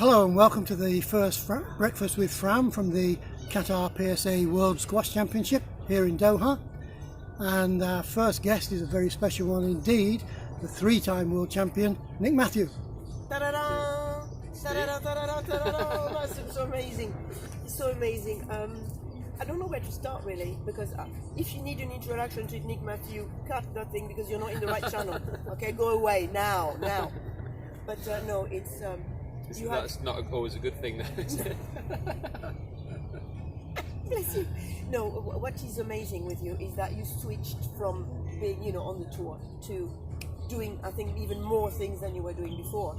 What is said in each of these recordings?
Hello and welcome to the first breakfast with Fram from the Qatar PSA World Squash Championship here in Doha. And our first guest is a very special one indeed, the three-time world champion, Nick Matthew. Ta-da-da! Ta-da-da, ta-da-da, ta-da-da! That's so amazing. It's so amazing. I don't know where to start really, because if you need an introduction to Nick Matthew, cut that thing because you're not in the right channel. Okay, go away now. But no, it's that's not always a good thing, though, is it? Bless you. No, what is amazing with you is that you switched from being, on the tour to doing, I think, even more things than you were doing before.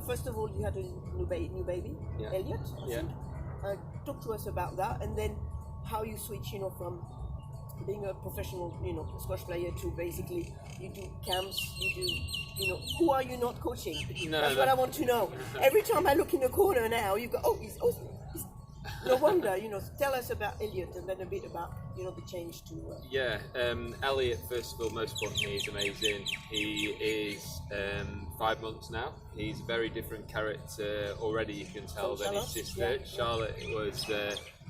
First of all, you had a new baby, Yeah. Elliot, I Yeah. think. Talk to us about that, and then how you switch, from being a professional, squash player to basically you do camps, who are you not coaching? That's what I want to know. Every time I look in the corner now, you go, he's no wonder, tell us about Elliot and then a bit about, the change to... Elliot, first of all, most importantly, he's amazing. He is 5 months now. He's a very different character already, you can tell, than his sister. Yeah. Charlotte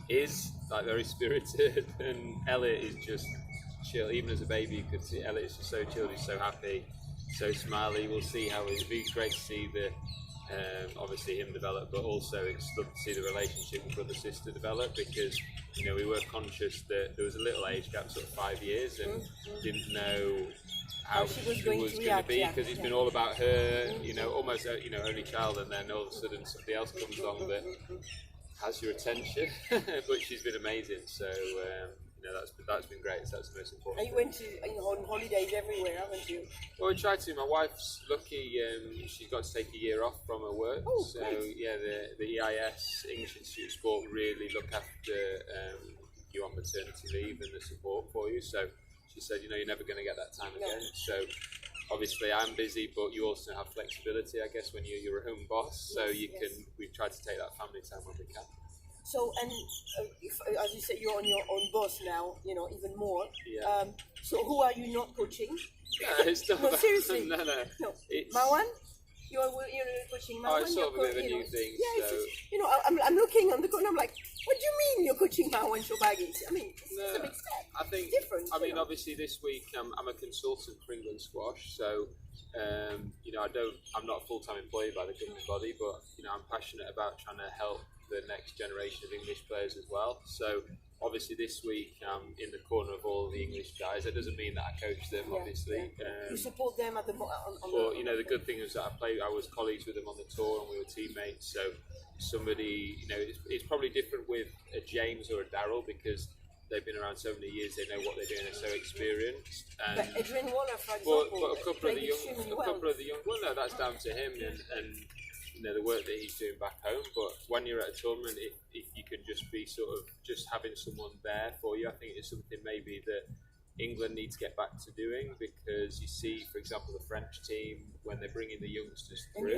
is like very spirited, and Elliot is just chill. Even as a baby, you could see Elliot is just so chilled. He's so happy, so smiley. We'll see how it'll be great to see the obviously him develop, but also it's good to see the relationship with brother sister develop, because we were conscious that there was a little age gap, sort of 5 years, and didn't know how she was going to be, because it's been all about her, almost only child, and then all of a sudden somebody else comes along that has your attention. But she's been amazing, so that's been great. So that's the most important. And you went to on holidays everywhere, haven't you? Well, we tried to. My wife's lucky; she's got to take a year off from her work. Oh, so great. yeah, the EIS, English Institute of Sport, really look after you on maternity leave and the support for you. So she said, you're never going to get that time again. So obviously I'm busy, but you also have flexibility, I guess, when you're a home boss. So we've tried to take that family time when we can. So, and if, as you said, you're on your own boss now, even more. Yeah. So who are you not coaching? It's not No, seriously. No. Marwan? You're coaching Marwan? It's sort of a bit of a new thing. Yeah, so. it's just, I'm looking on the corner, I'm like, what do you mean you're coaching Marwan Shobagi? I mean, it's a big step. I think it's different. Obviously this week I'm a consultant for England Squash, so I'm not a full-time employee by the governing body, but I'm passionate about trying to help the next generation of English players as well. So obviously this week I'm in the corner of all the English guys. That doesn't mean that I coach them, obviously. You support them at the the good thing is that I was colleagues with them on the tour, and we were teammates. So somebody, it's probably different with a James or a Daryl, because they've been around so many years. They know what they're doing. They're so experienced. But Adrian Waller, for example, but a couple of the young. Well, no, that's down to him and the work that he's doing back home. But when you're at a tournament, if you can just be just having someone there for you, I think it's something maybe that England needs to get back to doing, because you see, for example, the French team, when they're bringing the youngsters through.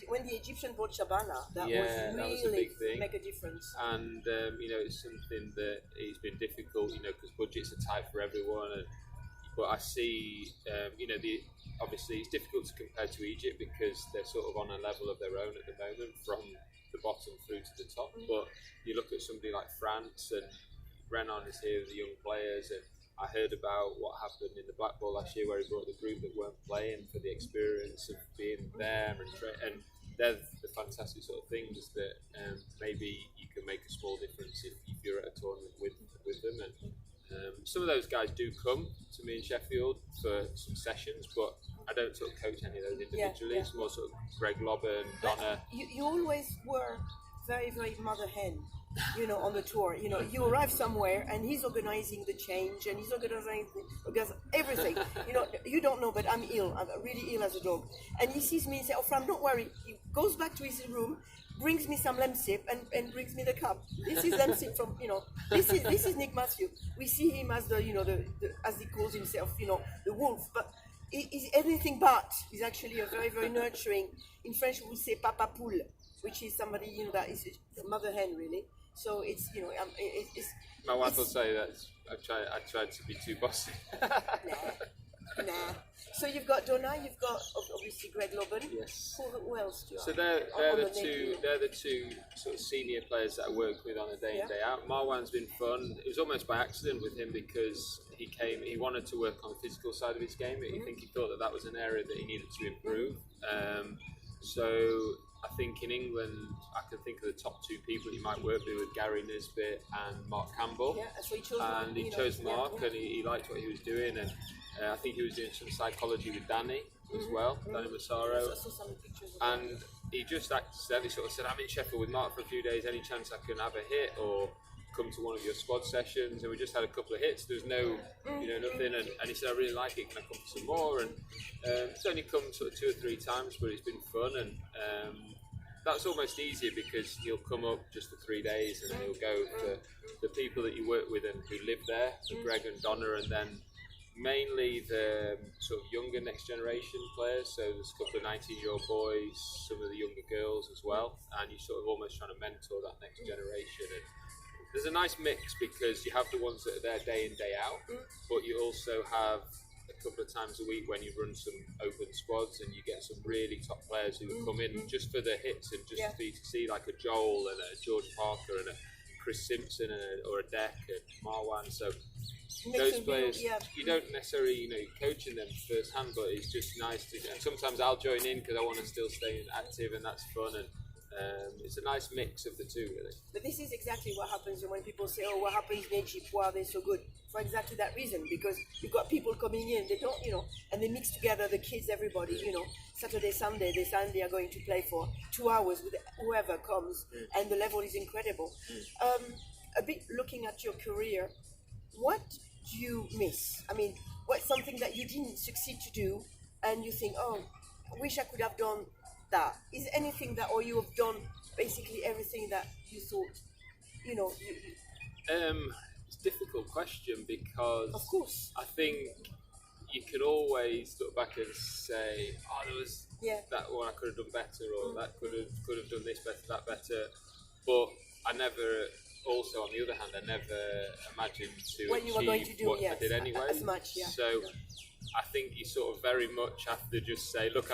When the Egyptian brought Shabana, that was a big thing. Make a difference. And it's something that it's been difficult, because budgets are tight for everyone. But I see, obviously it's difficult to compare to Egypt, because they're sort of on a level of their own at the moment, from the bottom through to the top. But you look at somebody like France, and Renan is here with the young players, and I heard about what happened in the Black Ball last year, where he brought the group that weren't playing for the experience of being there, and they're the fantastic sort of things that maybe you can make a small difference if you're at a tournament with them. And some of those guys do come to me in Sheffield for some sessions, but I don't sort of coach any of those individually. It's more sort of Greg Lobban, Donna. You always were very, very mother hen, on the tour. You arrive somewhere and he's organizing the change, and he's organizing everything. You don't know, but I'm ill. I'm really ill as a dog. And he sees me and says, "Oh, Fram, don't worry." He goes back to his room, brings me some lemsip and brings me the cup. This is lemsip from, this is Nick Matthew. We see him as the as he calls himself, the wolf, but he's anything but. He's actually a very, very nurturing. In French, we would say papa poule, which is somebody, that is a mother hen, really. So it's, My wife will say that I tried to be too bossy. Nah. So you've got Donna, you've got obviously Greg Loban. Yes. Who else do you have? So they're On the the two net? they're the two sort of senior players that I work with on a day in day out. Marwan's been fun. It was almost by accident with him because he wanted to work on the physical side of his game. I think he thought that was an area that he needed to improve. So I think in England I can think of the top two people he might work with Gary Nisbet and Mark Campbell. Yeah, so he chose And he chose Mark, yeah. and he liked what he was doing, and I think he was doing some psychology with Danny as well, Danny Massaro. I saw some pictures of And he just accidentally sort of said, I'm in Sheffield with Mark for a few days, any chance I can have a hit or come to one of your squad sessions? And we just had a couple of hits, there's no, nothing, and he said, I really like it, can I come for some more? And it's only come sort of 2 or 3 times, but it's been fun, and that's almost easier because he'll come up just for 3 days and then he'll go for the people that you work with and who live there, so Greg and Donna, and then mainly the sort of younger next generation players, so there's a couple of 19-year-old boys, some of the younger girls as well, and you're sort of almost trying to mentor that next generation. And there's a nice mix because you have the ones that are there day in, day out, but you also have a couple of times a week when you run some open squads and you get some really top players who come in just for the hits and just for you to see, like a Joel and a George Parker and a Chris Simpson or a Deck and Marwan. So those players, you don't necessarily, you're coaching them firsthand, but it's just nice to. And sometimes I'll join in because I want to still stay active, and that's fun. And it's a nice mix of the two, really. But this is exactly what happens when people say, "Oh, what happens in Egypt? Why are they so good?" For exactly that reason, because you've got people coming in, they don't, and they mix together the kids, everybody, Saturday, Sunday, they suddenly are going to play for 2 hours with whoever comes, and the level is incredible. A bit looking at your career, what do you miss? I mean, what's something that you didn't succeed to do, and you think, "Oh, I wish I could have done that." Is there anything that, or you have done basically everything that you thought, It's a difficult question because Of course. I think you can always look back and say, "Oh, there was that one I could have done better, or that could have done this better, that better." But I never. Also, on the other hand, I never imagined to What you were achieve going to do, what I yes, did anyway. as much, yeah. So I think you sort of very much have to just say, look,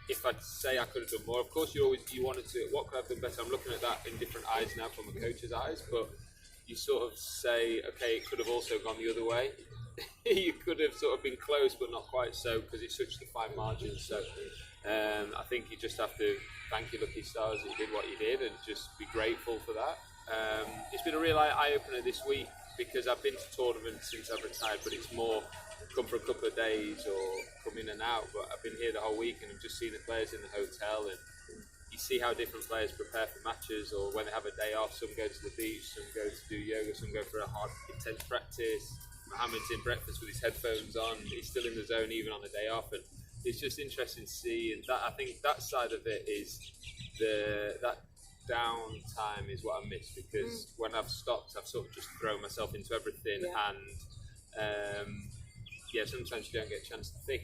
if I'd say I could have done more, of course you wanted to, what could I have done better? I'm looking at that in different eyes now from a coach's eyes, but you sort of say, okay, it could have also gone the other way. You could have sort of been close, but not quite so, because it's such a fine margin. So I think you just have to thank your lucky stars that you did what you did and just be grateful for that. It's been a real eye-opener this week because I've been to tournaments since I've retired, but it's more come for a couple of days or come in and out. But I've been here the whole week and I've just seen the players in the hotel, and you see how different players prepare for matches, or when they have a day off, some go to the beach, some go to do yoga, some go for a hard, intense practice. Mohammed's in breakfast with his headphones on, he's still in the zone even on the day off, and it's just interesting to see. And that, I think that side of it is that downtime is what I miss, because when I've stopped, I've sort of just thrown myself into everything, and sometimes you don't get a chance to think.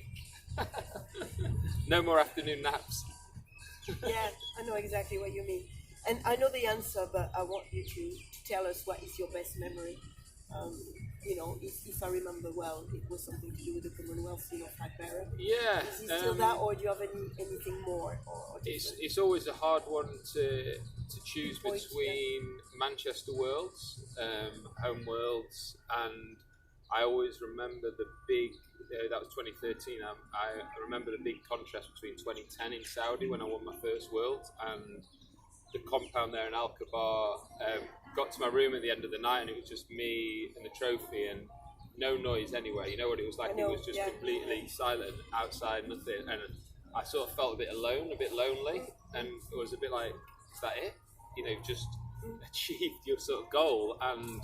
No more afternoon naps. Yeah, I know exactly what you mean, and I know the answer, but I want you to tell us what is your best memory. If I remember well, it was something to do with the Commonwealth, Flag bearer. Yeah. Is it still that, or do you have anything more? Or it's always a hard one to choose between Manchester Worlds, home Worlds, and I always remember the big. That was 2013. I remember the big contrast between 2010 in Saudi when I won my first Worlds, and the compound there in Al-Kabar. Got to my room at the end of the night and it was just me and the trophy and no noise anywhere. You know what it was like? It was just completely silent, outside, nothing. And I sort of felt a bit alone, a bit lonely, and it was a bit like, is that it? Just achieved your sort of goal, and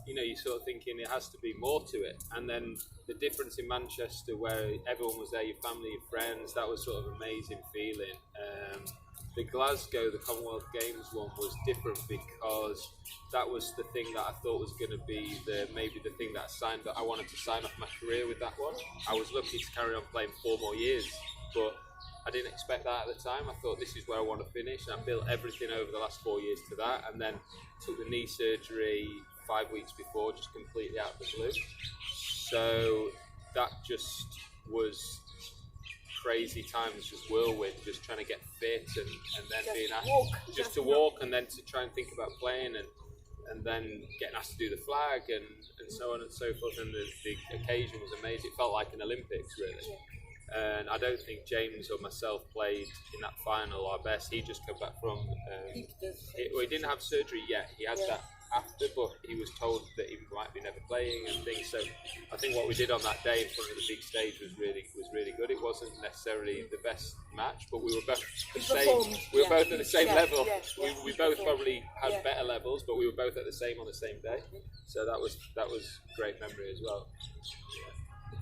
you're sort of thinking it has to be more to it. And then the difference in Manchester, where everyone was there, your family, your friends, that was sort of amazing feeling. The Glasgow, the Commonwealth Games one was different because that was the thing that I thought was going to be maybe the thing that I wanted to sign off my career with that one. I was lucky to carry on playing 4 more years, but I didn't expect that at the time. I thought this is where I want to finish, and I built everything over the last 4 years to that, and then took the knee surgery 5 weeks before, just completely out of the blue. So that just was crazy times, just whirlwind, just trying to get fit and then Just being asked walk, just just to walk. walk, and then to try and think about playing, and then getting asked to do the flag and so on and so forth. And the occasion was amazing. It felt like an Olympics, really. And I don't think James or myself played in that final our best. He just come back from he didn't have surgery yet. He had that after, but he was told that he might be never playing and things. So I think what we did on that day in front of the big stage was really good. It wasn't necessarily the best match, but we were both the same. We were both at the same level. We both probably had better levels, but we were both at the same on the same day. So that was great memory as well.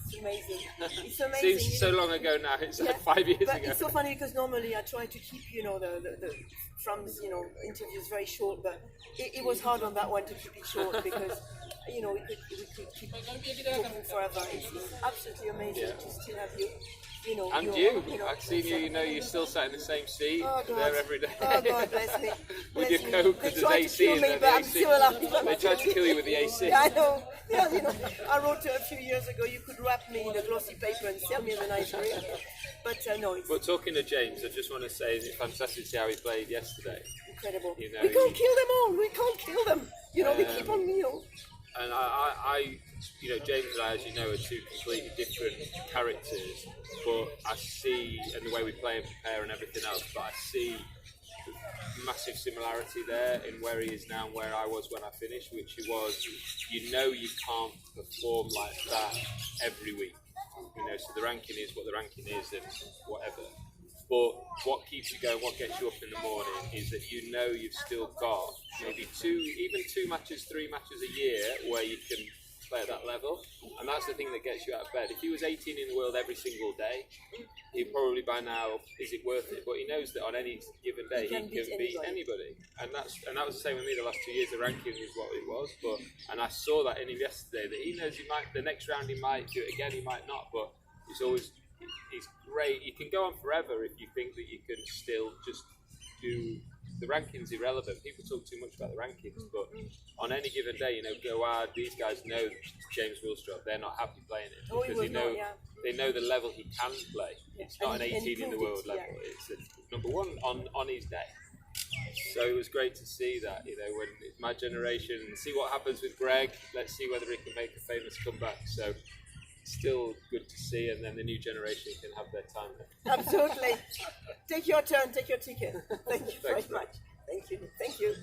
It's amazing. It's amazing. Seems so long ago now. It's like 5 years but ago. It's so funny because normally I try to keep, the Fram's, interviews very short, but it was hard on that one to keep it short because, we could keep talking forever. It's absolutely amazing to still have you. I've seen you. You still sat in the same seat there every day. Oh God, bless me. With your coat, because there's AC in there. But I'm still alive. They tried to kill you with the AC. Yeah, I know. Yeah, I wrote a few years ago, you could wrap me in a glossy paper and sell me as an ice cream. But no, it's But talking to James, I just want to say it's fantastic to see how he played yesterday. incredible. We can't kill them all. We can't kill them. They keep on, And I James and I, as you know, are two completely different characters, but I see, and the way we play and prepare and everything else, but I see massive similarity there in where he is now and where I was when I finished, which was, you can't perform like that every week. So the ranking is what the ranking is and whatever. But what keeps you going, what gets you up in the morning, is that you've still got maybe 3 matches a year where you can play at that level, and that's the thing that gets you out of bed. If he was 18 in the world every single day, he'd probably by now, is it worth it? But he knows that on any given day he can beat anybody, and that was the same with me the last 2 years. The ranking was what it was, and I saw that in him yesterday, that he knows the next round he might do it again, he might not, but he's great. You can go on forever if you think that you can still just do. The rankings irrelevant. People talk too much about the rankings, but on any given day, these guys know James Willstrop. They're not happy playing it because they know the level he can play. It's not an 18 in the world level. It's number one on his day. So it was great to see that, when it's my generation, and see what happens with Greg. Let's see whether he can make a famous comeback. So still good to see, and then the new generation can have their time. Absolutely. Take your turn, take your ticket. Thank you very much. Thank you.